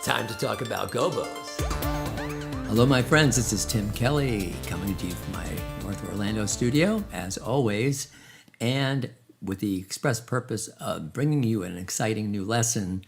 Time to talk about Gobos. Hello, my friends. This is Tim Kelly coming to you from my North Orlando studio, as always, and with the express purpose of bringing you an exciting new lesson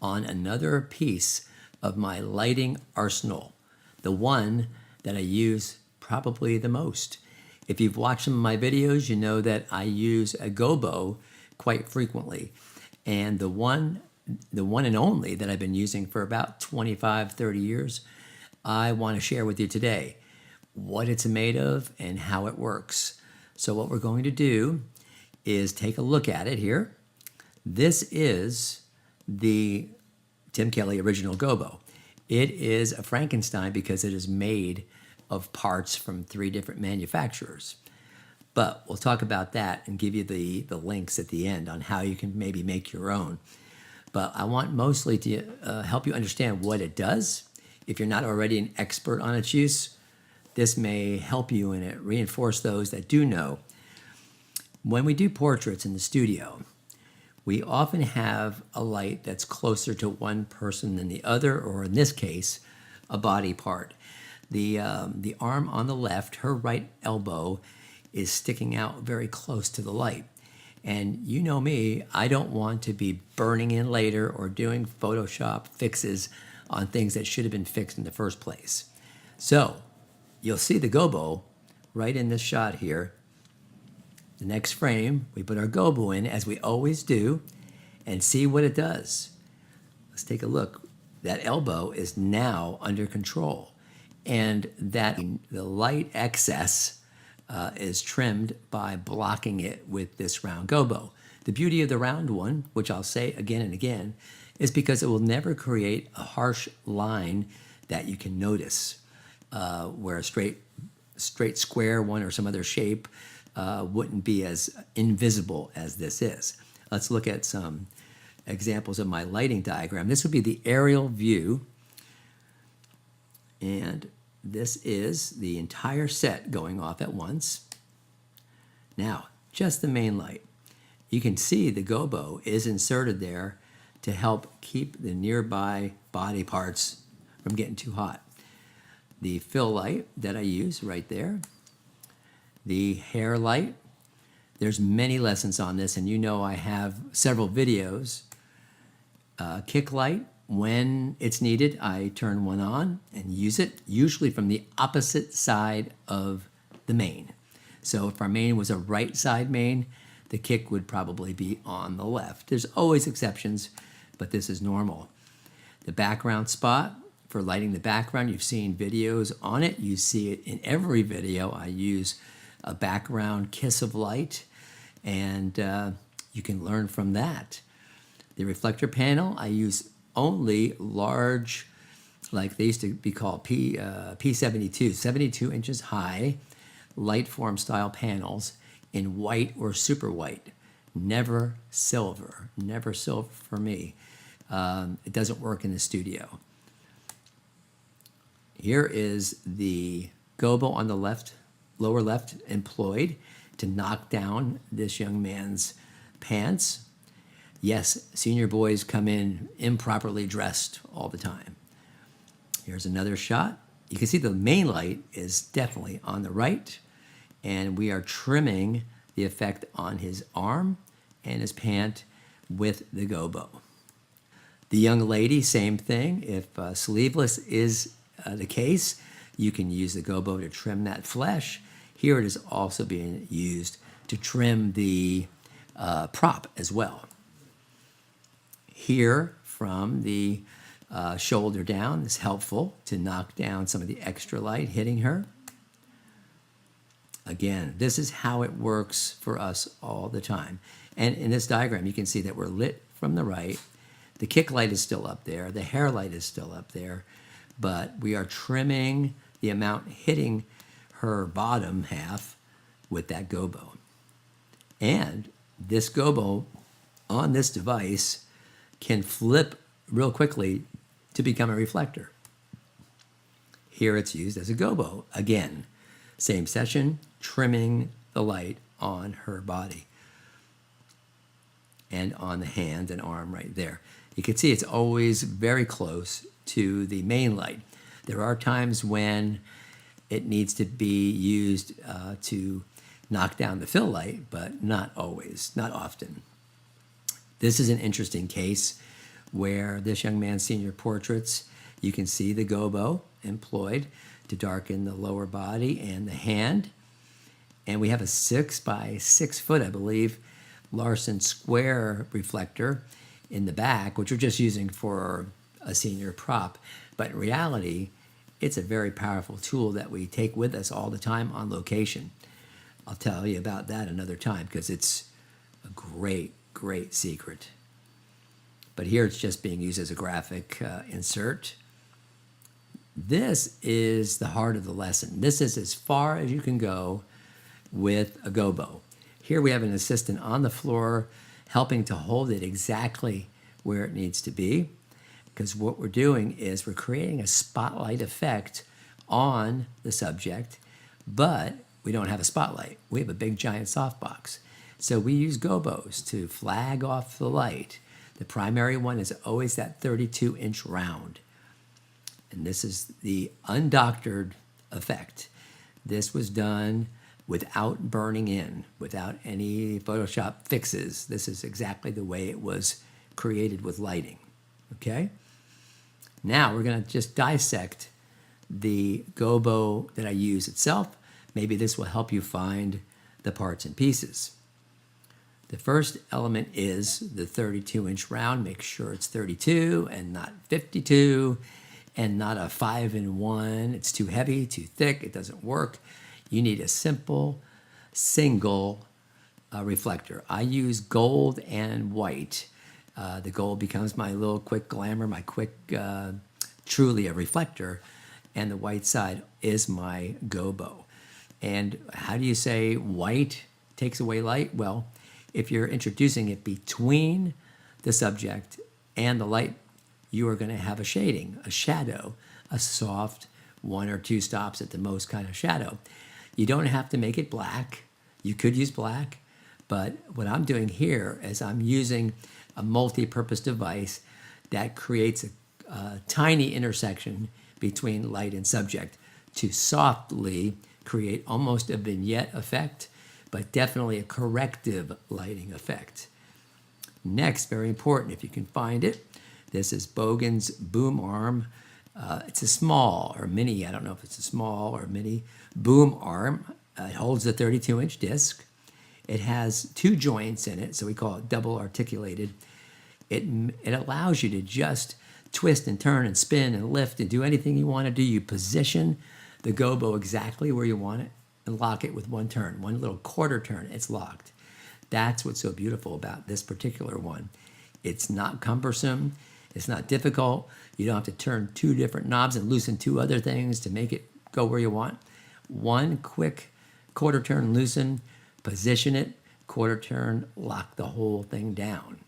on another piece of my lighting arsenal, the one that I use probably the most. If you've watched some of my videos, you know that I use a Gobo quite frequently. And the one and only that I've been using for about 25, 30 years, I want to share with you today what it's made of and how it works. So what we're going to do is take a look at it here. This is the Tim Kelly original Gobo. It is a Frankenstein because it is made of parts from 3 different manufacturers. But we'll talk about that and give you the links at the end on how you can maybe make your own. But I want mostly to help you understand what it does. If you're not already an expert on its use, this may help you and it reinforce those that do know. When we do portraits in the studio, we often have a light that's closer to one person than the other, or in this case, a body part. The arm on the left, her right elbow, is sticking out very close to the light. And you know me, I don't want to be burning in later or doing Photoshop fixes on things that should have been fixed in the first place. So you'll see the Gobo right in this shot here. The next frame, we put our Gobo in, as we always do, and see what it does. Let's take a look. That elbow is now under control, and that the light excess is trimmed by blocking it with this round Gobo. The beauty of the round one, which I'll say again and again, is because it will never create a harsh line that you can notice, where a straight square one or some other shape wouldn't be as invisible as this is. Let's look at some examples of my lighting diagram. This would be the aerial view, and this is the entire set going off at once. Now, just the main light. You can see the Gobo is inserted there to help keep the nearby body parts from getting too hot. The fill light that I use right there. The hair light. There's many lessons on this, and you know I have several videos. Kick light. When it's needed, I turn one on and use it, usually from the opposite side of the main. So if our main was a right side main, the kick would probably be on the left. There's always exceptions, but this is normal. The background spot, for lighting the background, you've seen videos on it. You see it in every video. I use a background kiss of light, and you can learn from that. The reflector panel, I use only large, like they used to be called P72, 72 inches high, light form style panels in white or super white. Never silver for me. It doesn't work in the studio. Here is the Gobo on the left, lower left, employed to knock down this young man's pants. Yes, senior boys come in improperly dressed all the time. Here's another shot. You can see the main light is definitely on the right, and we are trimming the effect on his arm and his pant with the Gobo. The young lady, same thing. If sleeveless is the case, you can use the Gobo to trim that flesh. Here it is also being used to trim the prop as well. Here, from the shoulder down, is helpful to knock down some of the extra light hitting her. Again, this is how it works for us all the time. And in this diagram, you can see that we're lit from the right. The kick light is still up there. The hair light is still up there. But we are trimming the amount hitting her bottom half with that Gobo. And this Gobo on this device can flip real quickly to become a reflector. Here it's used as a Gobo. Again, same session, trimming the light on her body and on the hand and arm right there. You can see it's always very close to the main light. There are times when it needs to be used to knock down the fill light, but not always, not often. This is an interesting case where this young man's senior portraits, you can see the gobo employed to darken the lower body and the hand. And we have a 6 by 6 foot, I believe, Larson square reflector in the back, which we're just using for a senior prop. But in reality, it's a very powerful tool that we take with us all the time on location. I'll tell you about that another time because it's a great, great secret. But here it's just being used as a graphic insert. This is the heart of the lesson. This is as far as you can go with a gobo. Here we have an assistant on the floor helping to hold it exactly where it needs to be, because what we're doing is we're creating a spotlight effect on the subject, but we don't have a spotlight. We have a big giant softbox. So we use gobos to flag off the light. The primary one is always that 32-inch round. And this is the undoctored effect. This was done without burning in, without any Photoshop fixes. This is exactly the way it was created with lighting, okay? Now we're gonna just dissect the gobo that I use itself. Maybe this will help you find the parts and pieces. The first element is the 32-inch round. Make sure it's 32 and not 52 and not a 5-in-1. It's too heavy, too thick, it doesn't work. You need a simple, single reflector. I use gold and white. The gold becomes my little quick glamour, my quick, truly a reflector, and the white side is my gobo. And how do you say white takes away light? Well, if you're introducing it between the subject and the light, you are going to have a shading, a shadow, a soft 1 or 2 stops at the most kind of shadow. You don't have to make it black. You could use black, but what I'm doing here is I'm using a multi-purpose device that creates a tiny intersection between light and subject to softly create almost a vignette effect, but definitely a corrective lighting effect. Next, very important, if you can find it, this is Bogen's boom arm. It's a small or mini, I don't know if it's a small or mini boom arm. It holds a 32-inch disc. It has 2 joints in it, so we call it double articulated. It allows you to just twist and turn and spin and lift and do anything you want to do. You position the gobo exactly where you want it and lock it with 1 turn, 1 little quarter turn, it's locked. That's what's so beautiful about this particular one. It's not cumbersome, it's not difficult. You don't have to turn 2 different knobs and loosen 2 other things to make it go where you want. 1 quick quarter turn, loosen, position it, quarter turn, lock the whole thing down.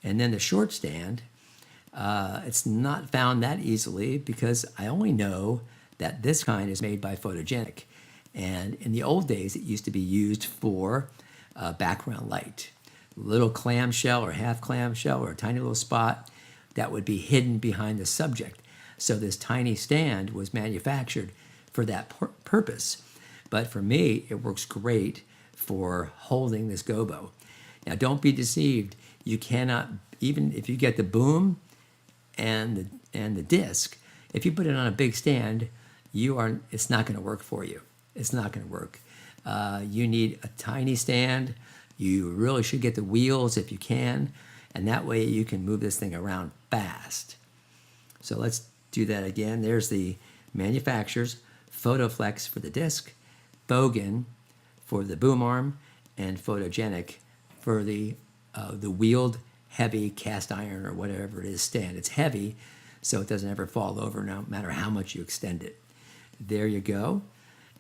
And then the short stand, it's not found that easily because I only know that this kind is made by Photogenic. And in the old days, it used to be used for background light. Little clamshell or half clamshell or a tiny little spot that would be hidden behind the subject. So this tiny stand was manufactured for that purpose. But for me, it works great for holding this gobo. Now, don't be deceived. You cannot, even if you get the boom and the disc, if you put it on a big stand, it's not going to work for you. It's not going to work. You need a tiny stand. You really should get the wheels if you can, and that way you can move this thing around fast. So let's do that again. There's the manufacturers, Photoflex for the disc, Bogen for the boom arm, and Photogenic for the wheeled heavy cast iron or whatever it is stand. It's heavy, so it doesn't ever fall over no matter how much you extend it. There you go.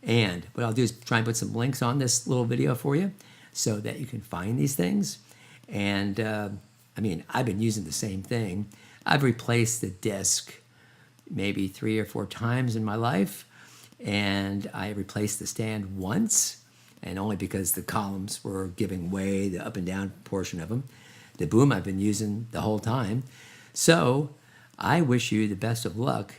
And what I'll do is try and put some links on this little video for you so that you can find these things. And I mean, I've been using the same thing. I've replaced the disc maybe 3 or 4 times in my life, and I replaced the stand once, and only because the columns were giving way, the up and down portion of them. The boom I've been using the whole time. So I wish you the best of luck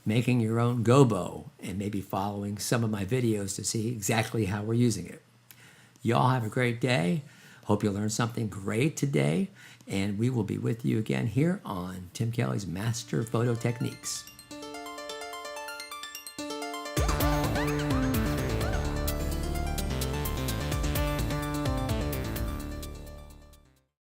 making your own Gobo and maybe following some of my videos to see exactly how we're using it. Y'all have a great day. Hope you learned something great today, and we will be with you again here on Tim Kelly's Master Photo Techniques.